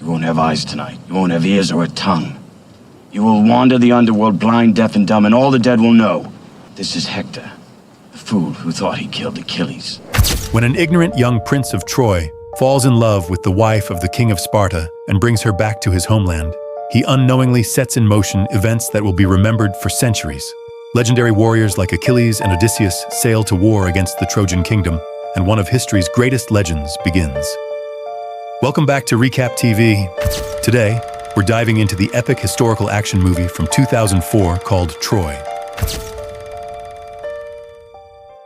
You won't have eyes tonight. You won't have ears or a tongue. You will wander the underworld blind, deaf, and dumb, and all the dead will know. This is Hector, the fool who thought he killed Achilles. When an ignorant young prince of Troy falls in love with the wife of the king of Sparta and brings her back to his homeland, he unknowingly sets in motion events that will be remembered for centuries. Legendary warriors like Achilles and Odysseus sail to war against the Trojan kingdom, and one of history's greatest legends begins. Welcome back to Recap TV. Today, we're diving into the epic historical action movie from 2004 called Troy.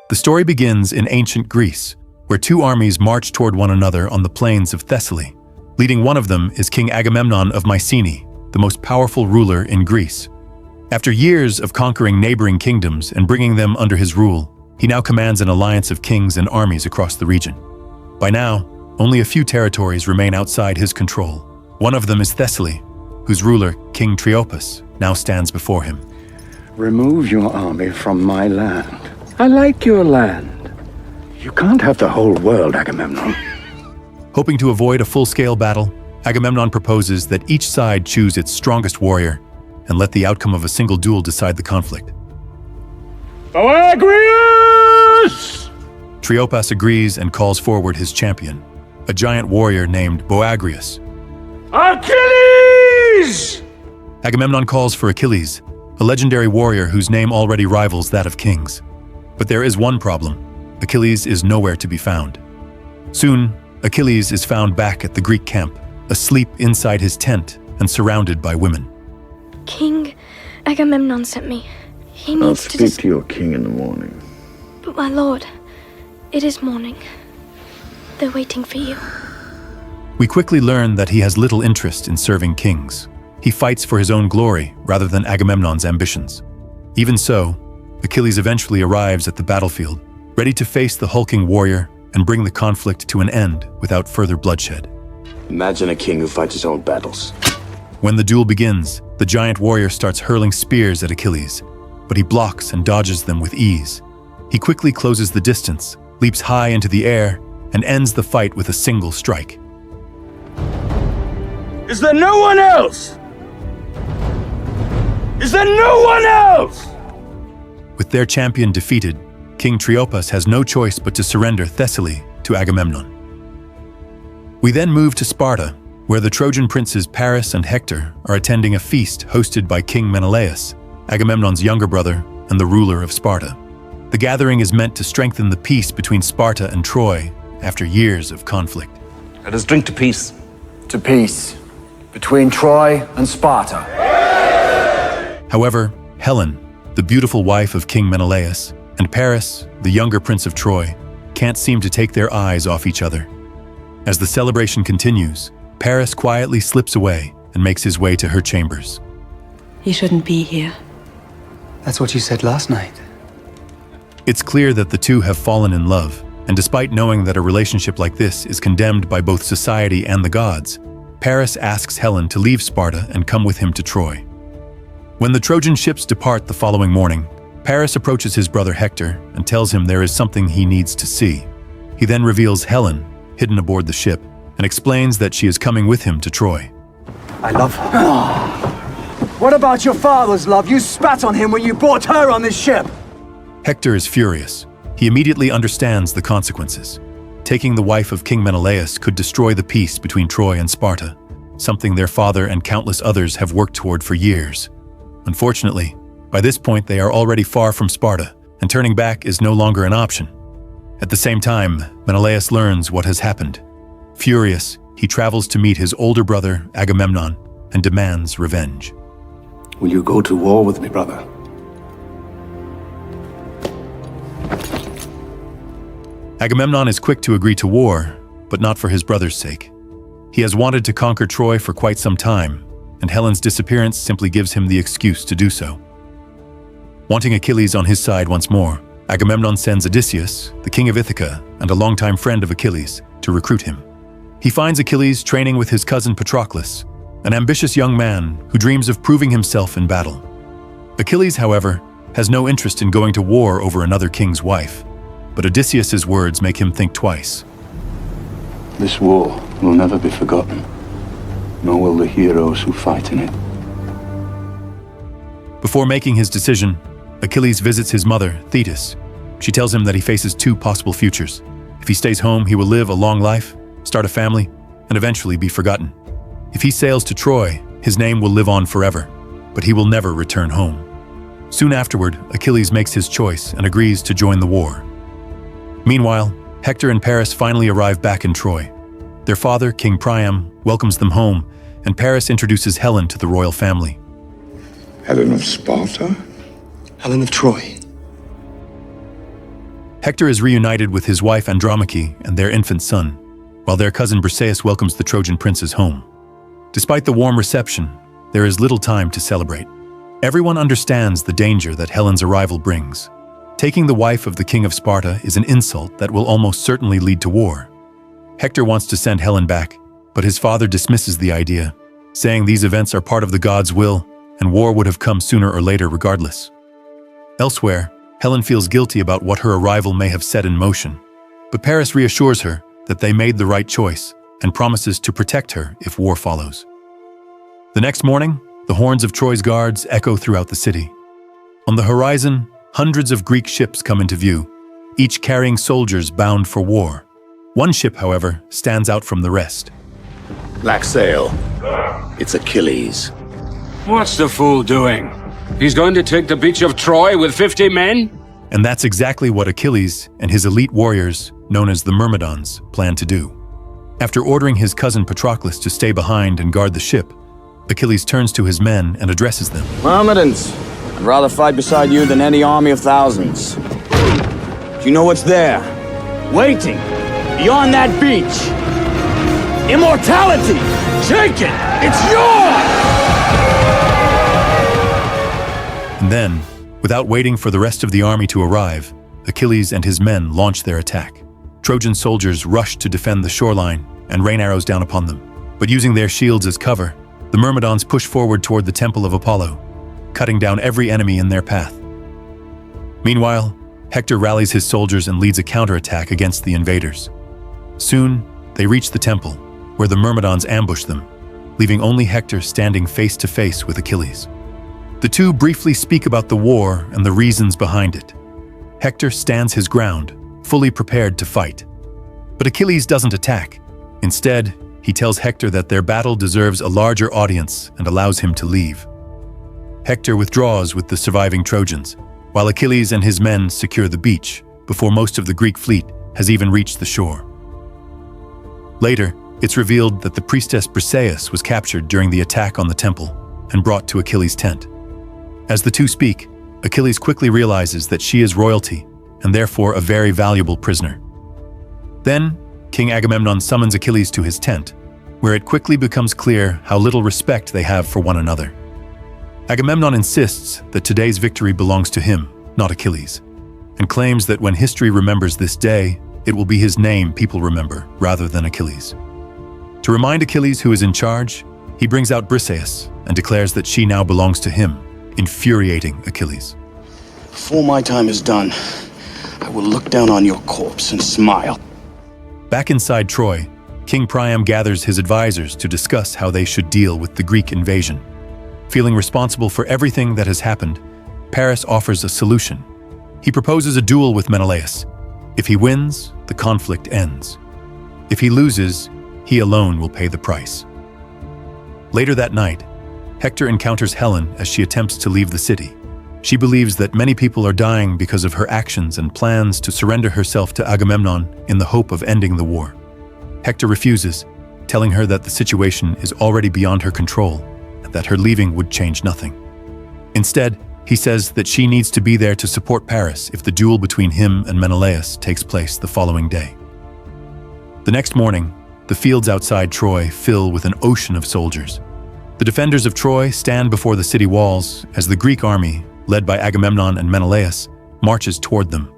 The story begins in ancient Greece, where two armies march toward one another on the plains of Thessaly. Leading one of them is King Agamemnon of Mycenae, the most powerful ruler in Greece. After years of conquering neighboring kingdoms and bringing them under his rule, he now commands an alliance of kings and armies across the region. By now, only a few territories remain outside his control. One of them is Thessaly, whose ruler, King Triopas, now stands before him. Remove your army from my land. I like your land. You can't have the whole world, Agamemnon. Hoping to avoid a full-scale battle, Agamemnon proposes that each side choose its strongest warrior and let the outcome of a single duel decide the conflict. Boagrius! Triopas agrees and calls forward his champion, a giant warrior named Boagrius. Achilles! Agamemnon calls for Achilles, a legendary warrior whose name already rivals that of kings. But there is one problem. Achilles is nowhere to be found. Soon, Achilles is found back at the Greek camp, asleep inside his tent and surrounded by women. King Agamemnon sent me. He I'll needs speak to your king in the morning. But my lord, it is morning. They're waiting for you. We quickly learn that he has little interest in serving kings. He fights for his own glory rather than Agamemnon's ambitions. Even so, Achilles eventually arrives at the battlefield, ready to face the hulking warrior and bring the conflict to an end without further bloodshed. Imagine a king who fights his own battles. When the duel begins, the giant warrior starts hurling spears at Achilles, but he blocks and dodges them with ease. He quickly closes the distance, leaps high into the air, and ends the fight with a single strike. Is there no one else? Is there no one else? With their champion defeated, King Triopas has no choice but to surrender Thessaly to Agamemnon. We then move to Sparta, where the Trojan princes Paris and Hector are attending a feast hosted by King Menelaus, Agamemnon's younger brother and the ruler of Sparta. The gathering is meant to strengthen the peace between Sparta and Troy after years of conflict. Let us drink to peace. To peace between Troy and Sparta. However, Helen, the beautiful wife of King Menelaus, and Paris, the younger prince of Troy, can't seem to take their eyes off each other. As the celebration continues, Paris quietly slips away and makes his way to her chambers. You shouldn't be here. That's what you said last night. It's clear that the two have fallen in love, and despite knowing that a relationship like this is condemned by both society and the gods, Paris asks Helen to leave Sparta and come with him to Troy. When the Trojan ships depart the following morning, Paris approaches his brother Hector and tells him there is something he needs to see. He then reveals Helen, hidden aboard the ship, and explains that she is coming with him to Troy. I love her. What about your father's love? You spat on him when you brought her on this ship. Hector is furious. He immediately understands the consequences. Taking the wife of King Menelaus could destroy the peace between Troy and Sparta, something their father and countless others have worked toward for years. Unfortunately, by this point they are already far from Sparta, and turning back is no longer an option. At the same time, Menelaus learns what has happened. Furious, he travels to meet his older brother, Agamemnon, and demands revenge. Will you go to war with me, brother? Agamemnon is quick to agree to war, but not for his brother's sake. He has wanted to conquer Troy for quite some time, and Helen's disappearance simply gives him the excuse to do so. Wanting Achilles on his side once more, Agamemnon sends Odysseus, the king of Ithaca and a longtime friend of Achilles, to recruit him. He finds Achilles training with his cousin Patroclus, an ambitious young man who dreams of proving himself in battle. Achilles, however, has no interest in going to war over another king's wife, but Odysseus' words make him think twice. This war will never be forgotten. nor will the heroes who fight in it. Before making his decision, Achilles visits his mother, Thetis. She tells him that he faces two possible futures. If he stays home, he will live a long life, start a family, and eventually be forgotten. If he sails to Troy, his name will live on forever, but he will never return home. Soon afterward, Achilles makes his choice and agrees to join the war. Meanwhile, Hector and Paris finally arrive back in Troy. Their father, King Priam, welcomes them home, and Paris introduces Helen to the royal family. Helen of Sparta? Helen of Troy. Hector is reunited with his wife Andromache and their infant son, while their cousin Briseis welcomes the Trojan princes home. Despite the warm reception, there is little time to celebrate. Everyone understands the danger that Helen's arrival brings. Taking the wife of the king of Sparta is an insult that will almost certainly lead to war. Hector wants to send Helen back, but his father dismisses the idea, saying these events are part of the gods' will, and war would have come sooner or later regardless. Elsewhere, Helen feels guilty about what her arrival may have set in motion, but Paris reassures her that they made the right choice and promises to protect her if war follows. The next morning, the horns of Troy's guards echo throughout the city. On the horizon, hundreds of Greek ships come into view, each carrying soldiers bound for war. One ship, however, stands out from the rest. Black sail. It's Achilles. What's the fool doing? He's going to take the beach of Troy with 50 men? And that's exactly what Achilles and his elite warriors, known as the Myrmidons, plan to do. After ordering his cousin Patroclus to stay behind and guard the ship, Achilles turns to his men and addresses them. Myrmidons, I'd rather fight beside you than any army of thousands. Do you know what's there? Waiting, beyond that beach. Immortality! Take it! It's yours! And then, without waiting for the rest of the army to arrive, Achilles and his men launch their attack. Trojan soldiers rush to defend the shoreline and rain arrows down upon them. But using their shields as cover, the Myrmidons push forward toward the temple of Apollo, cutting down every enemy in their path. Meanwhile, Hector rallies his soldiers and leads a counterattack against the invaders. Soon, they reach the temple, where the Myrmidons ambush them, leaving only Hector standing face to face with Achilles. The two briefly speak about the war and the reasons behind it. Hector stands his ground, fully prepared to fight. But Achilles doesn't attack. Instead, he tells Hector that their battle deserves a larger audience and allows him to leave. Hector withdraws with the surviving Trojans, while Achilles and his men secure the beach before most of the Greek fleet has even reached the shore. Later, it's revealed that the priestess Briseis was captured during the attack on the temple and brought to Achilles' tent. As the two speak, Achilles quickly realizes that she is royalty and therefore a very valuable prisoner. Then, King Agamemnon summons Achilles to his tent, where it quickly becomes clear how little respect they have for one another. Agamemnon insists that today's victory belongs to him, not Achilles, and claims that when history remembers this day, it will be his name people remember rather than Achilles. To remind Achilles who is in charge, he brings out Briseis and declares that she now belongs to him, infuriating Achilles. Before my time is done, I will look down on your corpse and smile. Back inside Troy, King Priam gathers his advisors to discuss how they should deal with the Greek invasion. Feeling responsible for everything that has happened, Paris offers a solution. He proposes a duel with Menelaus. If he wins, the conflict ends. If he loses, he alone will pay the price. Later that night, Hector encounters Helen as she attempts to leave the city. She believes that many people are dying because of her actions and plans to surrender herself to Agamemnon in the hope of ending the war. Hector refuses, telling her that the situation is already beyond her control and that her leaving would change nothing. Instead, he says that she needs to be there to support Paris if the duel between him and Menelaus takes place the following day. The next morning, the fields outside Troy fill with an ocean of soldiers. The defenders of Troy stand before the city walls as the Greek army, led by Agamemnon and Menelaus, marches toward them.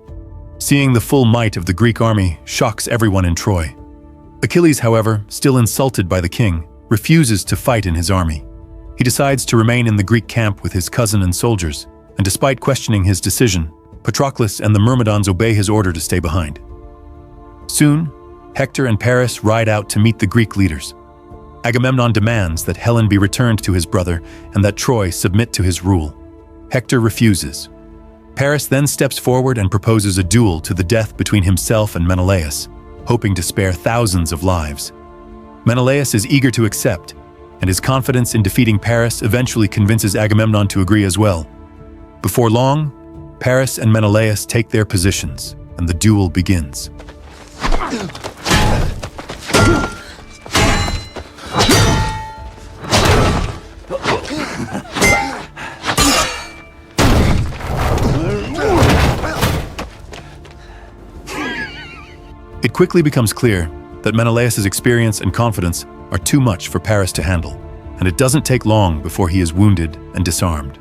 Seeing the full might of the Greek army shocks everyone in Troy. Achilles, however, still insulted by the king, refuses to fight in his army. He decides to remain in the Greek camp with his cousin and soldiers, and despite questioning his decision, Patroclus and the Myrmidons obey his order to stay behind. Soon, Hector and Paris ride out to meet the Greek leaders. Agamemnon demands that Helen be returned to his brother and that Troy submit to his rule. Hector refuses. Paris then steps forward and proposes a duel to the death between himself and Menelaus, hoping to spare thousands of lives. Menelaus is eager to accept, and his confidence in defeating Paris eventually convinces Agamemnon to agree as well. Before long, Paris and Menelaus take their positions, and the duel begins. It quickly becomes clear that Menelaus' experience and confidence are too much for Paris to handle, and it doesn't take long before he is wounded and disarmed.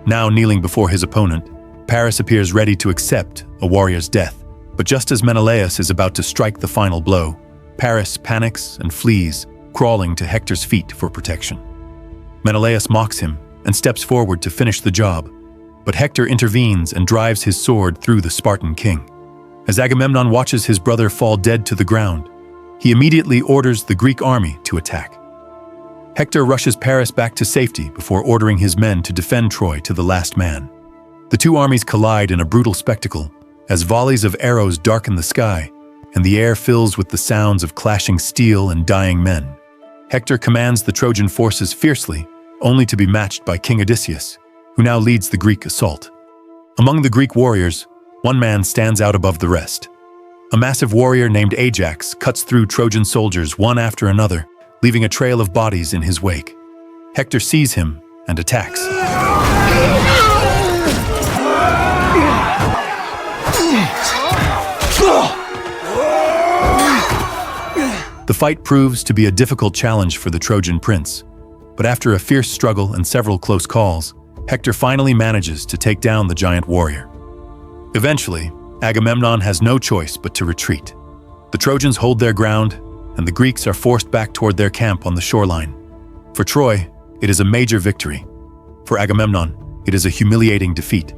Now kneeling before his opponent, Paris appears ready to accept a warrior's death, but just as Menelaus is about to strike the final blow, Paris panics and flees, crawling to Hector's feet for protection. Menelaus mocks him and steps forward to finish the job, but Hector intervenes and drives his sword through the Spartan king. As Agamemnon watches his brother fall dead to the ground, he immediately orders the Greek army to attack. Hector rushes Paris back to safety before ordering his men to defend Troy to the last man. The two armies collide in a brutal spectacle as volleys of arrows darken the sky and the air fills with the sounds of clashing steel and dying men. Hector commands the Trojan forces fiercely, only to be matched by King Odysseus, who now leads the Greek assault. Among the Greek warriors, one man stands out above the rest. A massive warrior named Ajax cuts through Trojan soldiers one after another, leaving a trail of bodies in his wake. Hector sees him and attacks. The fight proves to be a difficult challenge for the Trojan prince, but after a fierce struggle and several close calls, Hector finally manages to take down the giant warrior. Eventually, Agamemnon has no choice but to retreat. The Trojans hold their ground, and the Greeks are forced back toward their camp on the shoreline. For Troy, it is a major victory. For Agamemnon, it is a humiliating defeat.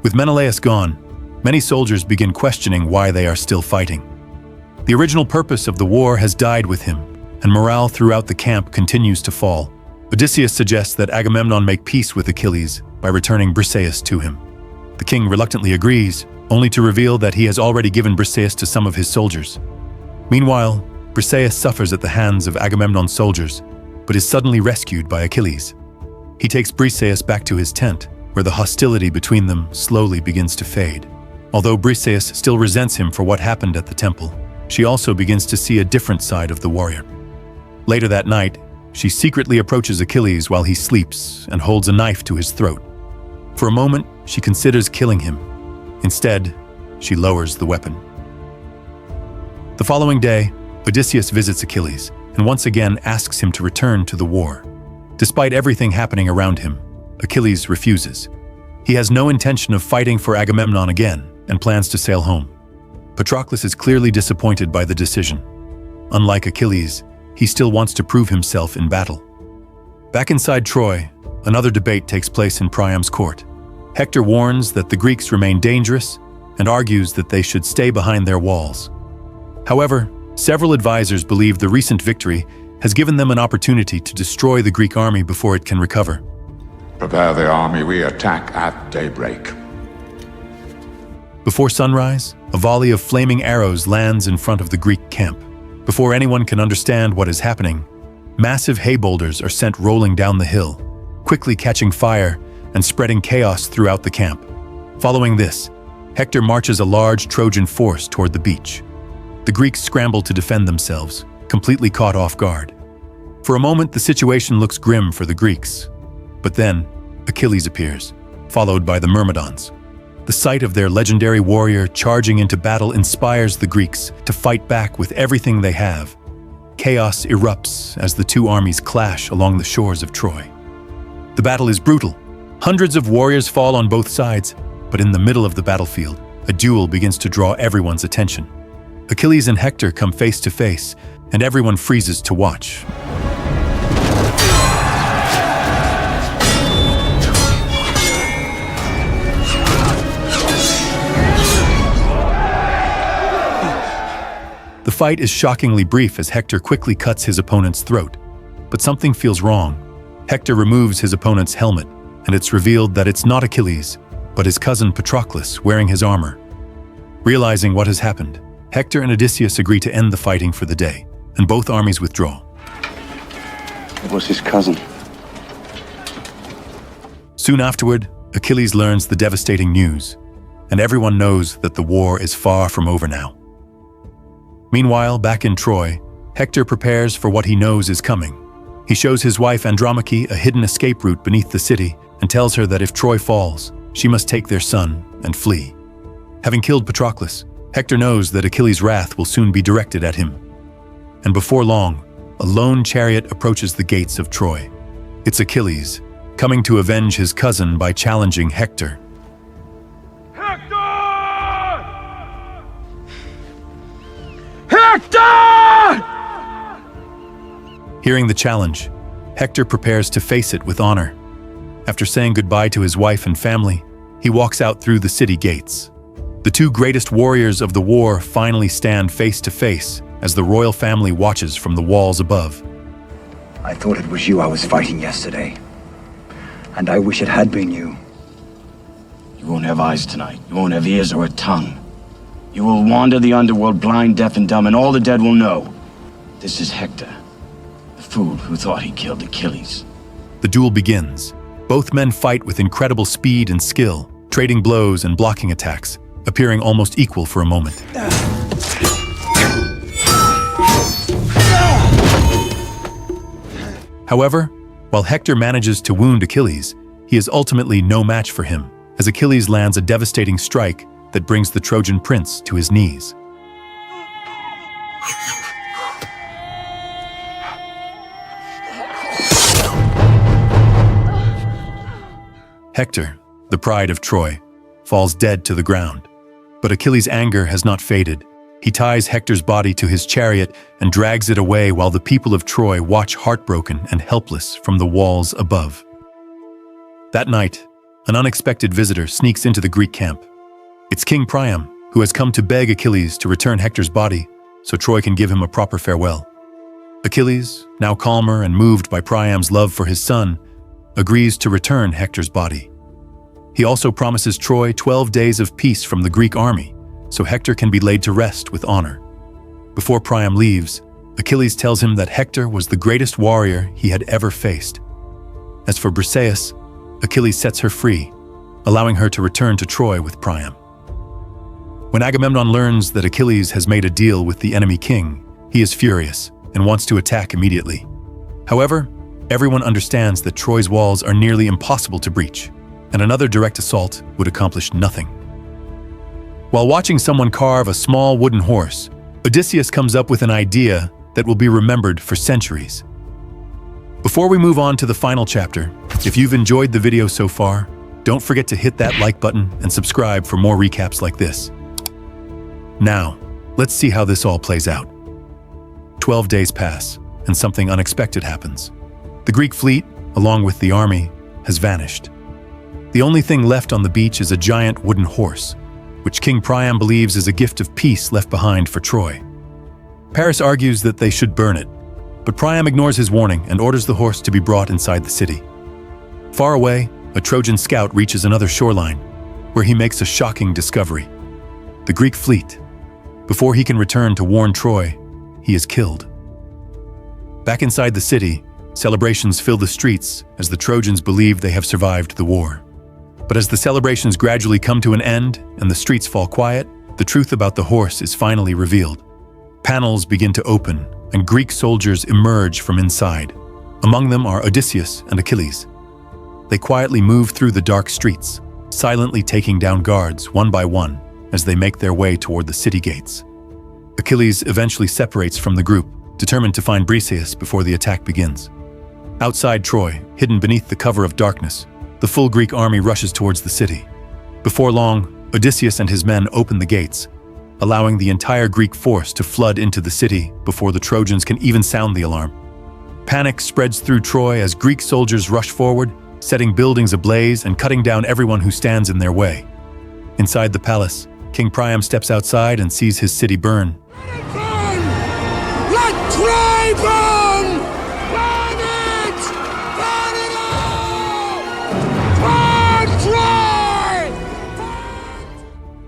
With Menelaus gone, many soldiers begin questioning why they are still fighting. The original purpose of the war has died with him, and morale throughout the camp continues to fall. Odysseus suggests that Agamemnon make peace with Achilles by returning Briseis to him. The king reluctantly agrees, only to reveal that he has already given Briseis to some of his soldiers. Meanwhile, Briseis suffers at the hands of Agamemnon's soldiers, but is suddenly rescued by Achilles. He takes Briseis back to his tent, where the hostility between them slowly begins to fade. Although Briseis still resents him for what happened at the temple, she also begins to see a different side of the warrior. Later that night, she secretly approaches Achilles while he sleeps and holds a knife to his throat. For a moment, she considers killing him. Instead, she lowers the weapon. The following day, Odysseus visits Achilles and once again asks him to return to the war. Despite everything happening around him, Achilles refuses. He has no intention of fighting for Agamemnon again and plans to sail home. Patroclus is clearly disappointed by the decision. Unlike Achilles, he still wants to prove himself in battle. Back inside Troy, another debate takes place in Priam's court. Hector warns that the Greeks remain dangerous and argues that they should stay behind their walls. However, several advisors believe the recent victory has given them an opportunity to destroy the Greek army before it can recover. Prepare the army, we attack at daybreak. Before sunrise, a volley of flaming arrows lands in front of the Greek camp. Before anyone can understand what is happening, massive hay boulders are sent rolling down the hill, quickly catching fire and spreading chaos throughout the camp. Following this, Hector marches a large Trojan force toward the beach. The Greeks scramble to defend themselves, completely caught off guard. For a moment, the situation looks grim for the Greeks. But then, Achilles appears, followed by the Myrmidons. The sight of their legendary warrior charging into battle inspires the Greeks to fight back with everything they have. Chaos erupts as the two armies clash along the shores of Troy. The battle is brutal. Hundreds of warriors fall on both sides, but in the middle of the battlefield, a duel begins to draw everyone's attention. Achilles and Hector come face to face, and everyone freezes to watch. The fight is shockingly brief as Hector quickly cuts his opponent's throat. But something feels wrong. Hector removes his opponent's helmet, and it's revealed that it's not Achilles, but his cousin Patroclus wearing his armor. Realizing what has happened, Hector and Odysseus agree to end the fighting for the day, and both armies withdraw. It was his cousin. Soon afterward, Achilles learns the devastating news, and everyone knows that the war is far from over now. Meanwhile, back in Troy, Hector prepares for what he knows is coming. He shows his wife Andromache a hidden escape route beneath the city and tells her that if Troy falls, she must take their son and flee. Having killed Patroclus, Hector knows that Achilles' wrath will soon be directed at him. And before long, a lone chariot approaches the gates of Troy. It's Achilles, coming to avenge his cousin by challenging Hector. Hector! Hearing the challenge, Hector prepares to face it with honor. After saying goodbye to his wife and family, he walks out through the city gates. The two greatest warriors of the war finally stand face to face as the royal family watches from the walls above. I thought it was you I was fighting yesterday. And I wish it had been you. You won't have eyes tonight. You won't have ears or a tongue. You will wander the underworld blind, deaf, and dumb, and all the dead will know. This is Hector, the fool who thought he killed Achilles. The duel begins. Both men fight with incredible speed and skill, trading blows and blocking attacks, appearing almost equal for a moment. However, while Hector manages to wound Achilles, he is ultimately no match for him, as Achilles lands a devastating strike that brings the Trojan prince to his knees. Hector, the pride of Troy, falls dead to the ground. But Achilles' anger has not faded. He ties Hector's body to his chariot and drags it away while the people of Troy watch heartbroken and helpless from the walls above. That night, an unexpected visitor sneaks into the Greek camp. It's King Priam, who has come to beg Achilles to return Hector's body so Troy can give him a proper farewell. Achilles, now calmer and moved by Priam's love for his son, agrees to return Hector's body. He also promises Troy 12 days of peace from the Greek army, so Hector can be laid to rest with honor. Before Priam leaves, Achilles tells him that Hector was the greatest warrior he had ever faced. As for Briseis, Achilles sets her free, allowing her to return to Troy with Priam. When Agamemnon learns that Achilles has made a deal with the enemy king, he is furious and wants to attack immediately. However, everyone understands that Troy's walls are nearly impossible to breach, and another direct assault would accomplish nothing. While watching someone carve a small wooden horse, Odysseus comes up with an idea that will be remembered for centuries. Before we move on to the final chapter, if you've enjoyed the video so far, don't forget to hit that like button and subscribe for more recaps like this. Now, let's see how this all plays out. 12 days pass, and something unexpected happens. The Greek fleet, along with the army, has vanished. The only thing left on the beach is a giant wooden horse, which King Priam believes is a gift of peace left behind for Troy. Paris argues that they should burn it, but Priam ignores his warning and orders the horse to be brought inside the city. Far away, a Trojan scout reaches another shoreline, where he makes a shocking discovery. The Greek fleet. Before he can return to warn Troy, he is killed. Back inside the city, celebrations fill the streets as the Trojans believe they have survived the war. But as the celebrations gradually come to an end and the streets fall quiet, the truth about the horse is finally revealed. Panels begin to open, and Greek soldiers emerge from inside. Among them are Odysseus and Achilles. They quietly move through the dark streets, silently taking down guards one by one as they make their way toward the city gates. Achilles eventually separates from the group, determined to find Briseis before the attack begins. Outside Troy, hidden beneath the cover of darkness, the full Greek army rushes towards the city. Before long, Odysseus and his men open the gates, allowing the entire Greek force to flood into the city before the Trojans can even sound the alarm. Panic spreads through Troy as Greek soldiers rush forward, setting buildings ablaze and cutting down everyone who stands in their way. Inside the palace, King Priam steps outside and sees his city burn. Troy burn! Burn it! Burn it all! Burn Troy!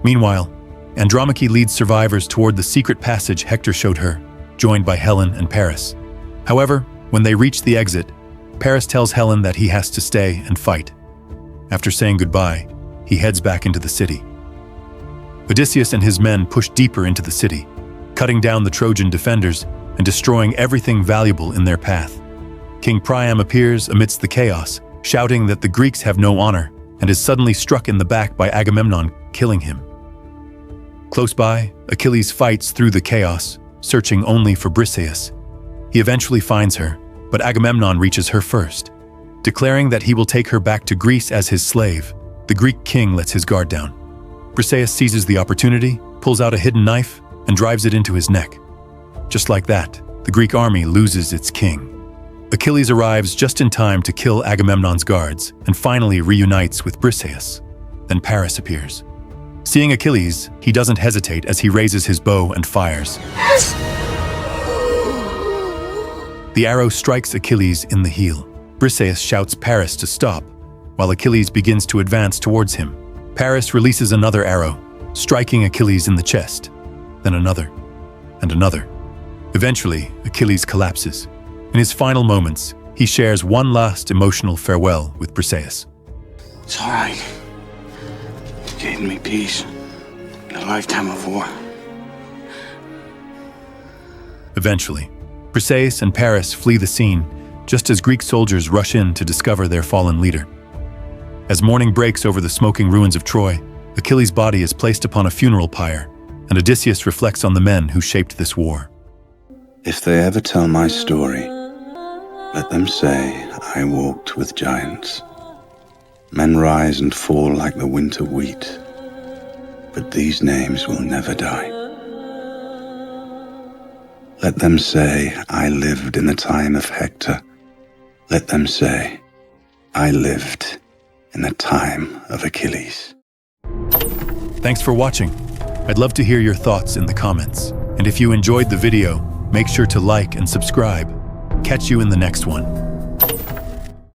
Meanwhile, Andromache leads survivors toward the secret passage Hector showed her, joined by Helen and Paris. However, when they reach the exit, Paris tells Helen that he has to stay and fight. After saying goodbye, he heads back into the city. Odysseus and his men push deeper into the city, cutting down the Trojan defenders and destroying everything valuable in their path. King Priam appears amidst the chaos, shouting that the Greeks have no honor, and is suddenly struck in the back by Agamemnon, killing him. Close by, Achilles fights through the chaos, searching only for Briseis. He eventually finds her, but Agamemnon reaches her first. Declaring that he will take her back to Greece as his slave, the Greek king lets his guard down. Briseis seizes the opportunity, pulls out a hidden knife, and drives it into his neck. Just like that, the Greek army loses its king. Achilles arrives just in time to kill Agamemnon's guards and finally reunites with Briseis. Then Paris appears. Seeing Achilles, he doesn't hesitate as he raises his bow and fires. The arrow strikes Achilles in the heel. Briseis shouts Paris to stop, while Achilles begins to advance towards him. Paris releases another arrow, striking Achilles in the chest, then another, and another. Eventually, Achilles collapses. In his final moments, he shares one last emotional farewell with Briseis. It's all right. You gave me peace in a lifetime of war. Eventually, Briseis and Paris flee the scene just as Greek soldiers rush in to discover their fallen leader. As morning breaks over the smoking ruins of Troy, Achilles' body is placed upon a funeral pyre, and Odysseus reflects on the men who shaped this war. If they ever tell my story, let them say I walked with giants. Men rise and fall like the winter wheat, but these names will never die. Let them say I lived in the time of Hector. Let them say I lived in the time of Achilles. Thanks for watching. I'd love to hear your thoughts in the comments. And if you enjoyed the video, make sure to like and subscribe. Catch you in the next one.